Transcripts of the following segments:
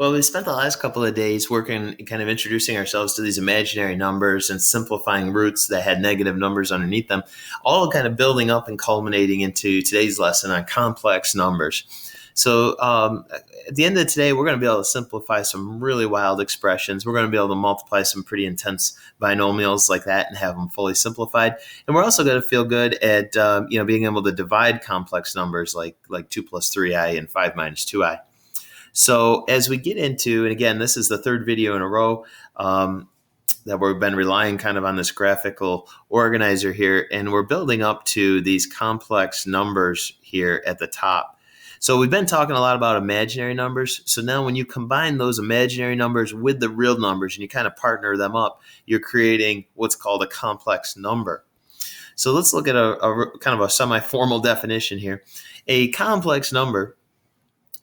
Well, we spent the last couple of days working, kind of introducing ourselves to these imaginary numbers and simplifying roots that had negative numbers underneath them, all kind of building up and culminating into today's lesson on complex numbers. So at the end of today, we're going to be able to simplify some really wild expressions. We're going to be able to multiply some pretty intense binomials like that and have them fully simplified. And we're also going to feel good at being able to divide complex numbers like 2 plus 3i and 5 minus 2i. So as we get into, and again, this is the third video in a row that we've been relying kind of on this graphical organizer here, and we're building up to these complex numbers here at the top. So we've been talking a lot about imaginary numbers. So now when you combine those imaginary numbers with the real numbers and you kind of partner them up, you're creating what's called a complex number. So let's look at a kind of a semi-formal definition here. A complex number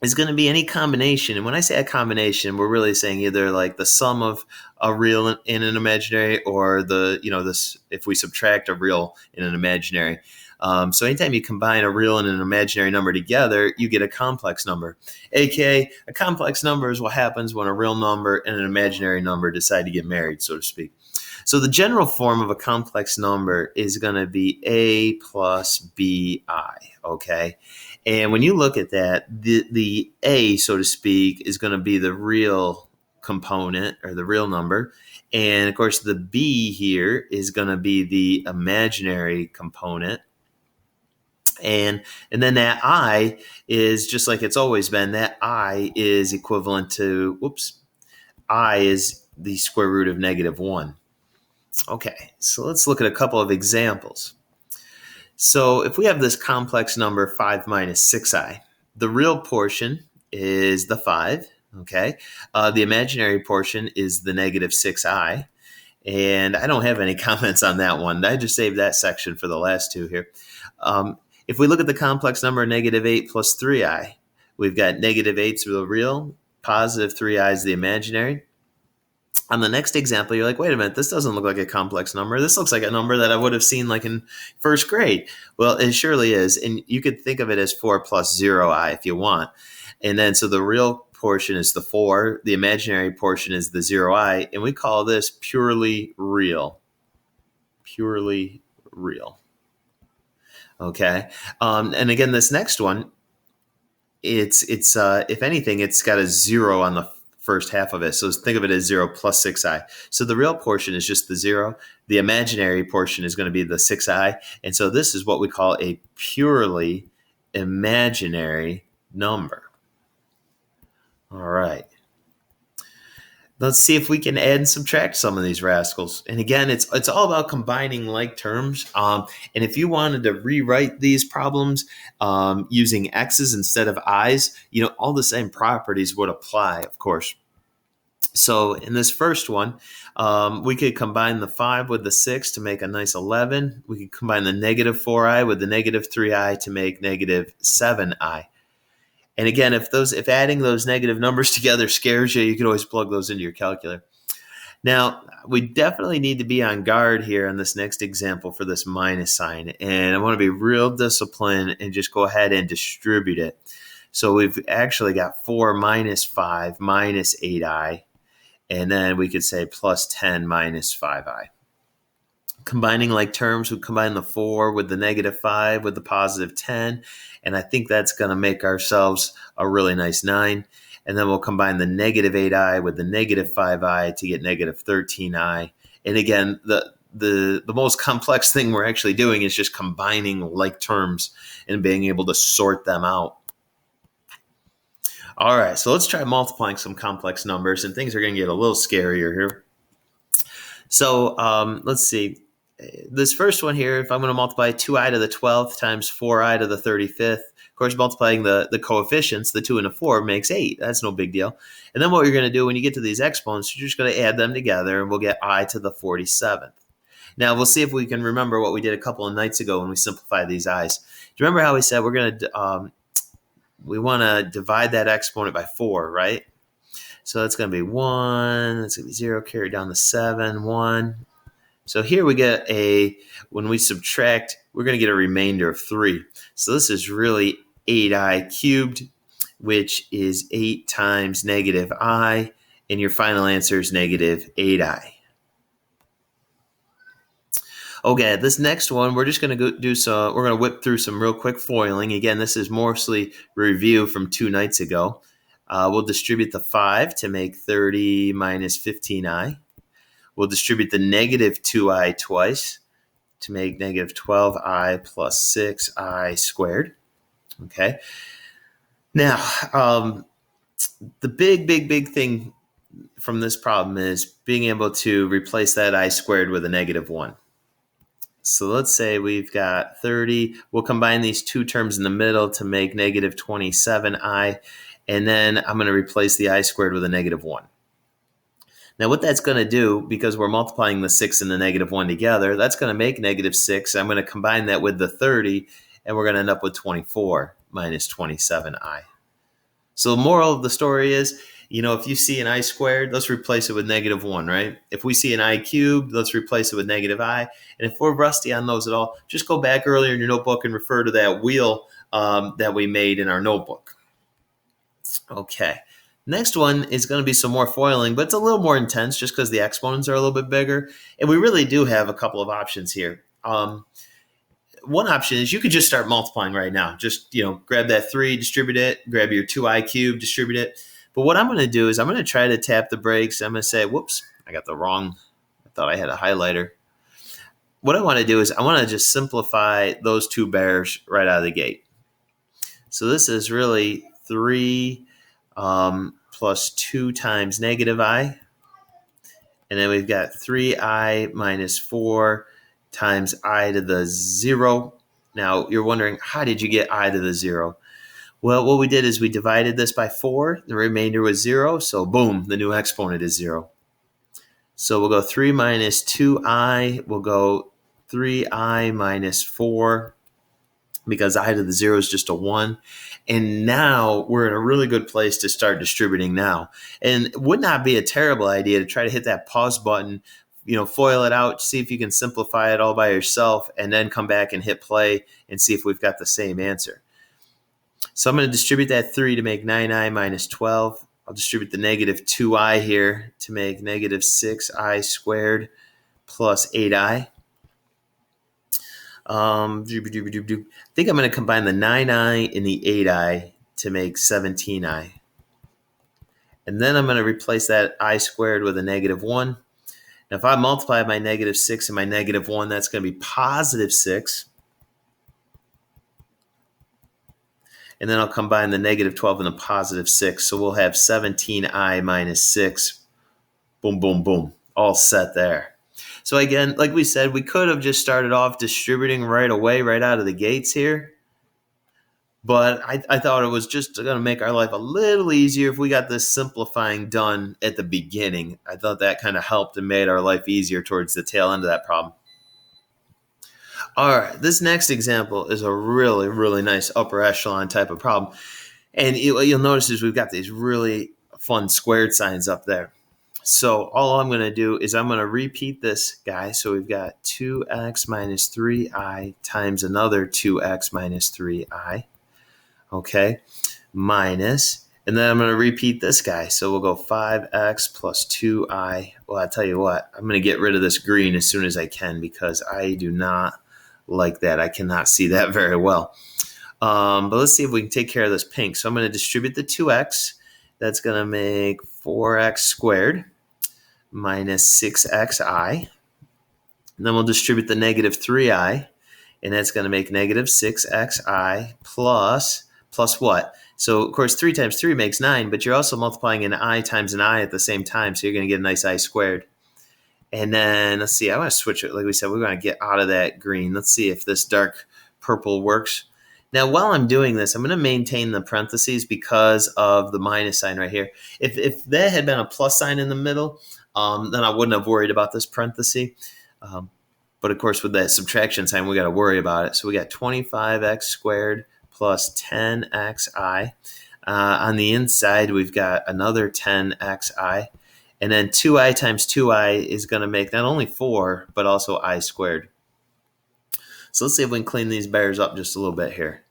is going to be any combination. And when I say a combination, we're really saying either like the sum of a real and an imaginary, or this, if we subtract a real and an imaginary. So anytime you combine a real and an imaginary number together, you get a complex number. AKA, a complex number is what happens when a real number and an imaginary number decide to get married, so to speak. So the general form of a complex number is going to be a plus bi, okay? And when you look at that, the a, so to speak, is going to be the real component or the real number. And of course, the b here is going to be the imaginary component. And then that I is just like it's always been. That I is equivalent to, I is the square root of -1. Okay, so let's look at a couple of examples. So if we have this complex number 5 minus 6i, the real portion is the 5, okay? The imaginary portion is the -6i, and I don't have any comments on that one. I just saved that section for the last two here. If we look at the complex number -8 plus 3i, we've got -8's the real, positive 3i is the imaginary. On the next example, you're like, wait a minute, this doesn't look like a complex number. This looks like a number that I would have seen like in first grade. Well, it surely is. And you could think of it as 4 plus 0i if you want. And then so the real portion is the 4. The imaginary portion is the 0i. And we call this purely real. Purely real. Okay. And again, this next one, it's if anything, it's got a 0 on the first half of it. So think of it as 0 plus 6i. So the real portion is just the 0. The imaginary portion is going to be the 6i. And so this is what we call a purely imaginary number. All right. Let's see if we can add and subtract some of these rascals. And again, it's all about combining like terms. And if you wanted to rewrite these problems using x's instead of i's, all the same properties would apply, of course. So in this first one, we could combine the 5 with the 6 to make a nice 11. We could combine the -4i with the -3i to make -7i. And again, if adding those negative numbers together scares you, you can always plug those into your calculator. Now, we definitely need to be on guard here on this next example for this minus sign. And I want to be real disciplined and just go ahead and distribute it. So we've actually got 4 minus 5 minus 8i. And then we could say plus 10 minus 5i. Combining like terms, we combine the 4 with the -5 with the positive 10. And I think that's going to make ourselves a really nice 9. And then we'll combine the -8i with the -5i to get -13i. And again, the most complex thing we're actually doing is just combining like terms and being able to sort them out. All right, so let's try multiplying some complex numbers, and things are going to get a little scarier here. So let's see. This first one here, if I'm going to multiply 2i to the 12th times 4i to the 35th, of course, multiplying the coefficients, the 2 and the 4, makes 8. That's no big deal. And then what you're going to do when you get to these exponents, you're just going to add them together, and we'll get I to the 47th. Now, we'll see if we can remember what we did a couple of nights ago when we simplified these i's. Do you remember how we said we're going to we want to divide that exponent by 4, right? So that's going to be 1. That's going to be 0, carry down to 7, 1. So here we get when we subtract, we're going to get a remainder of 3. So this is really 8i cubed. which is 8 times negative I, and your final answer is negative 8I. Okay, this next one, we're just going to we're going to whip through some real quick foiling. Again, this is mostly review from 2 nights ago. We'll distribute the 5 to make 30 minus 15I. We'll distribute the negative 2I twice to make negative 12I plus 6I squared. Okay. Now, the big thing from this problem is being able to replace that I squared with a negative 1. So let's say we've got 30. We'll combine these two terms in the middle to make negative 27I. And then I'm going to replace the I squared with a negative 1. Now what that's going to do, because we're multiplying the 6 and the negative 1 together, that's going to make negative 6. I'm going to combine that with the 30, and we're going to end up with 24 minus 27I. So the moral of the story is, if you see an I squared, let's replace it with negative 1, right? If we see an I cubed, let's replace it with negative I. And if we're rusty on those at all, just go back earlier in your notebook and refer to that wheel that we made in our notebook. Okay. Next one is going to be some more foiling, but it's a little more intense just because the exponents are a little bit bigger. And we really do have a couple of options here. One option is you could just start multiplying right now. Just, grab that 3, distribute it, grab your 2I cubed, distribute it. But what I'm going to do is I'm going to try to tap the brakes. I'm going to say, whoops, I got the wrong. I thought I had a highlighter. What I want to do is I want to just simplify those two bears right out of the gate. So this is really 3 plus 2 times negative I. And then we've got 3I minus 4 times I to the 0. Now, you're wondering, how did you get I to the 0? Well, what we did is we divided this by 4. The remainder was 0. So, boom, the new exponent is 0. So we'll go 3 minus 2I. We'll go 3I minus 4. Because I to the 0 is just a 1. And now we're in a really good place to start distributing now. And it would not be a terrible idea to try to hit that pause button, foil it out, see if you can simplify it all by yourself, and then come back and hit play and see if we've got the same answer. So I'm going to distribute that 3 to make 9I minus 12. I'll distribute the negative 2I here to make negative 6I squared plus 8I. I think I'm going to combine the 9I and the 8I to make 17I. And then I'm going to replace that I squared with a negative 1. Now, if I multiply my negative 6 and my negative 1, that's going to be positive 6. And then I'll combine the negative 12 and the positive 6. So we'll have 17I minus 6. Boom, boom, boom. All set there. So again, like we said, we could have just started off distributing right away, right out of the gates here. But I thought it was just going to make our life a little easier if we got this simplifying done at the beginning. I thought that kind of helped and made our life easier towards the tail end of that problem. All right, this next example is a really, really nice upper echelon type of problem. And you'll notice is we've got these really fun squared signs up there. So all I'm going to do is I'm going to repeat this guy. So we've got 2x minus 3i times another 2x minus 3i. Okay, minus. And then I'm going to repeat this guy. So we'll go 5x plus 2i. Well, I tell you what, I'm going to get rid of this green as soon as I can because I do not like that. I cannot see that very well. But let's see if we can take care of this pink. So I'm going to distribute the 2x. That's going to make 4x squared minus 6xi. And then we'll distribute the negative 3i. And that's going to make negative 6xi plus what? So, of course, 3 times 3 makes 9, but you're also multiplying an I times an I at the same time. So you're going to get a nice I squared. And then, let's see, I want to switch it. Like we said, we're going to get out of that green. Let's see if this dark purple works. Now, while I'm doing this, I'm going to maintain the parentheses because of the minus sign right here. If there had been a plus sign in the middle, then I wouldn't have worried about this parenthesis. But, of course, with that subtraction sign, we got to worry about it. So we got 25x squared plus 10xi. On the inside, we've got another 10xi. And then 2i times 2i is going to make not only 4, but also I squared. So let's see if we can clean these bears up just a little bit here.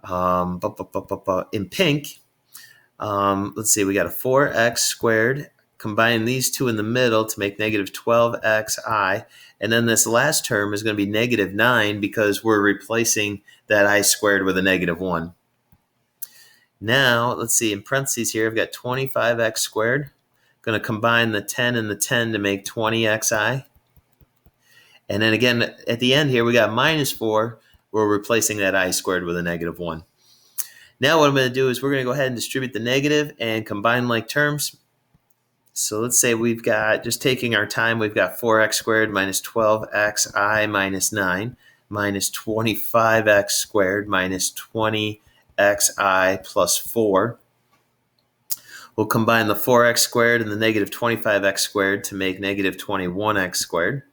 In pink, let's see, we got a 4x squared. Combine these two in the middle to make negative 12xi. And then this last term is going to be negative 9 because we're replacing that I squared with a negative 1. Now, let's see, in parentheses here, I've got 25x squared. Going to combine the 10 and the 10 to make 20xi. And then again, at the end here, we got minus 4. We're replacing that I squared with a negative 1. Now what I'm going to do is we're going to go ahead and distribute the negative and combine like terms. So let's say we've got, just taking our time, we've got 4x squared minus 12xi minus 9 minus 25x squared minus 20xi plus 4. We'll combine the 4x squared and the negative 25x squared to make negative 21x squared.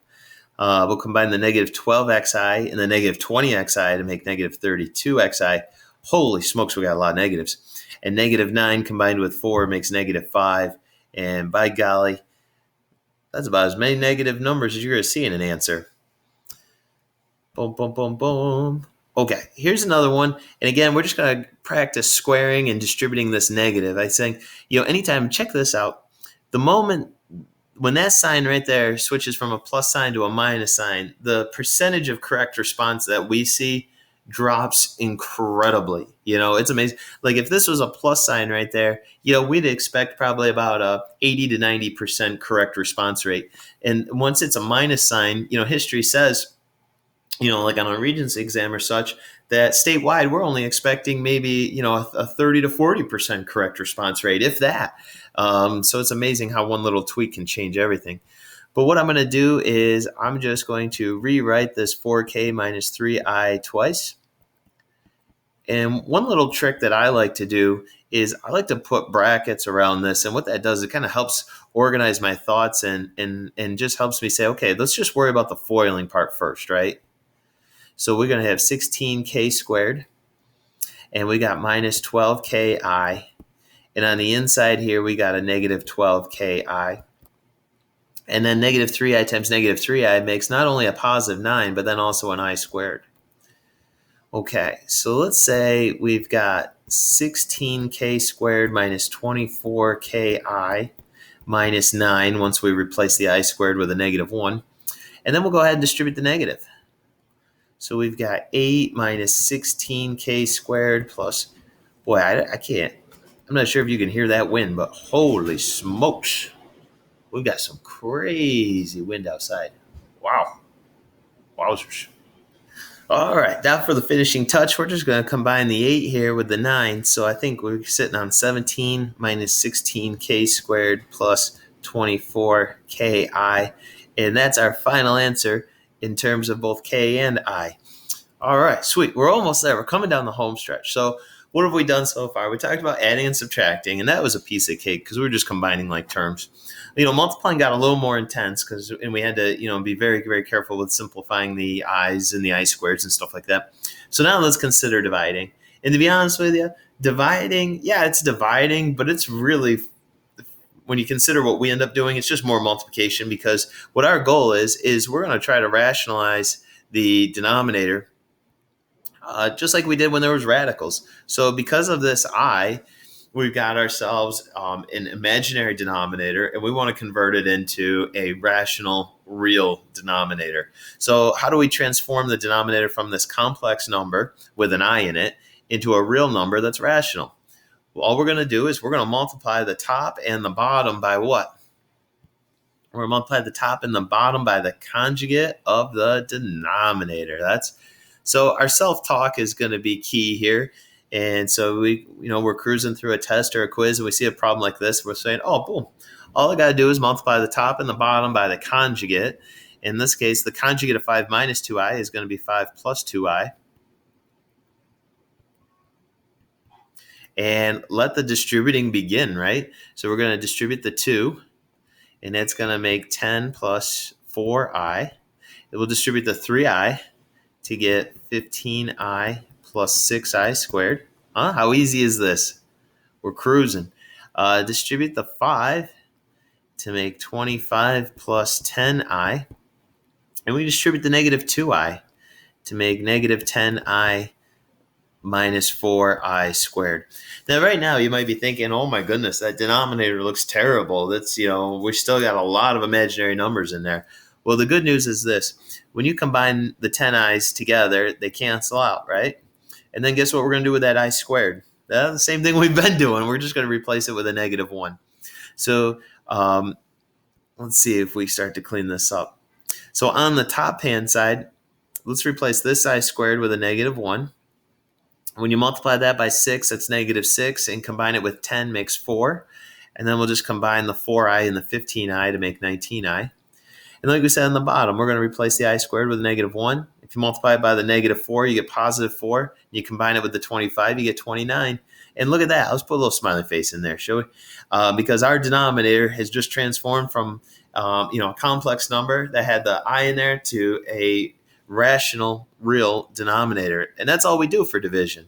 We'll combine the negative 12xi and the negative 20xi to make negative 32xi. Holy smokes, we got a lot of negatives. And negative 9 combined with 4 makes negative 5. And by golly, that's about as many negative numbers as you're going to see in an answer. Boom, boom, boom, boom. Okay, here's another one. And again, we're just going to practice squaring and distributing this negative. I think, anytime, check this out. The moment when that sign right there switches from a plus sign to a minus sign, the percentage of correct response that we see drops incredibly. It's amazing. Like if this was a plus sign right there, we'd expect probably about a 80 to 90% correct response rate. And once it's a minus sign, history says, like on a Regents exam or such, that statewide we're only expecting maybe, a 30 to 40% correct response rate, if that. So it's amazing how one little tweak can change everything. But what I'm going to do is I'm just going to rewrite this 4k minus 3i twice. And one little trick that I like to do is I like to put brackets around this. And what that does, it kind of helps organize my thoughts and just helps me say, okay, let's just worry about the foiling part first, right? So we're going to have 16k squared. And we got minus 12ki. And on the inside here, we got a negative 12ki. And then negative 3i times negative 3i makes not only a positive 9, but then also an I squared. Okay, so let's say we've got 16k squared minus 24ki minus 9 once we replace the I squared with a negative 1. And then we'll go ahead and distribute the negative. So we've got 8 minus 16k squared plus, boy, I can't, I'm not sure if you can hear that wind, but holy smokes. We've got some crazy wind outside. Wow. Wowzers. All right, now for the finishing touch, we're just going to combine the 8 here with the 9. So I think we're sitting on 17 minus 16k squared plus 24ki. And that's our final answer in terms of both k and I. All right, sweet. We're almost there. We're coming down the home stretch. So what have we done so far? We talked about adding and subtracting, and that was a piece of cake because we were just combining like terms. Multiplying got a little more intense and we had to, be very, very careful with simplifying the i's and the I squareds and stuff like that. So now let's consider dividing. And to be honest with you, dividing, yeah, it's dividing, but it's really, when you consider what we end up doing, it's just more multiplication because what our goal is we're going to try to rationalize the denominator just like we did when there was radicals. So because of this I, we've got ourselves an imaginary denominator, and we want to convert it into a rational, real denominator. So how do we transform the denominator from this complex number with an I in it into a real number that's rational? Well, all we're going to do is we're going to multiply the top and the bottom by what? We're going to multiply the top and the bottom by the conjugate of the denominator. So our self-talk is going to be key here. And so we're cruising through a test or a quiz and we see a problem like this. We're saying, oh, boom. All I got to do is multiply the top and the bottom by the conjugate. In this case, the conjugate of 5 minus 2i is going to be 5 plus 2i. And let the distributing begin, right? So we're going to distribute the 2, and that's going to make 10 plus 4i. It will distribute the 3i to get 15i plus 6i squared. How easy is this? We're cruising. Distribute the 5 to make 25 plus 10i. And we distribute the negative 2i to make negative 10i minus 4I squared. Now, right now, you might be thinking, oh my goodness, that denominator looks terrible. That's, we still got a lot of imaginary numbers in there. Well, the good news is this. When you combine the 10 i's together, they cancel out, right? And then guess what we're going to do with that I squared? The same thing we've been doing. We're just going to replace it with a negative 1. So let's see if we start to clean this up. So on the top hand side, let's replace this I squared with a negative 1. When you multiply that by 6, that's negative 6, and combine it with 10 makes 4. And then we'll just combine the 4i and the 15i to make 19i. And like we said on the bottom, we're going to replace the I squared with a negative 1. If you multiply it by the negative 4, you get positive 4. You combine it with the 25, you get 29. And look at that. Let's put a little smiley face in there, shall we? Because our denominator has just transformed from a complex number that had the I in there to a rational, real denominator. And that's all we do for division.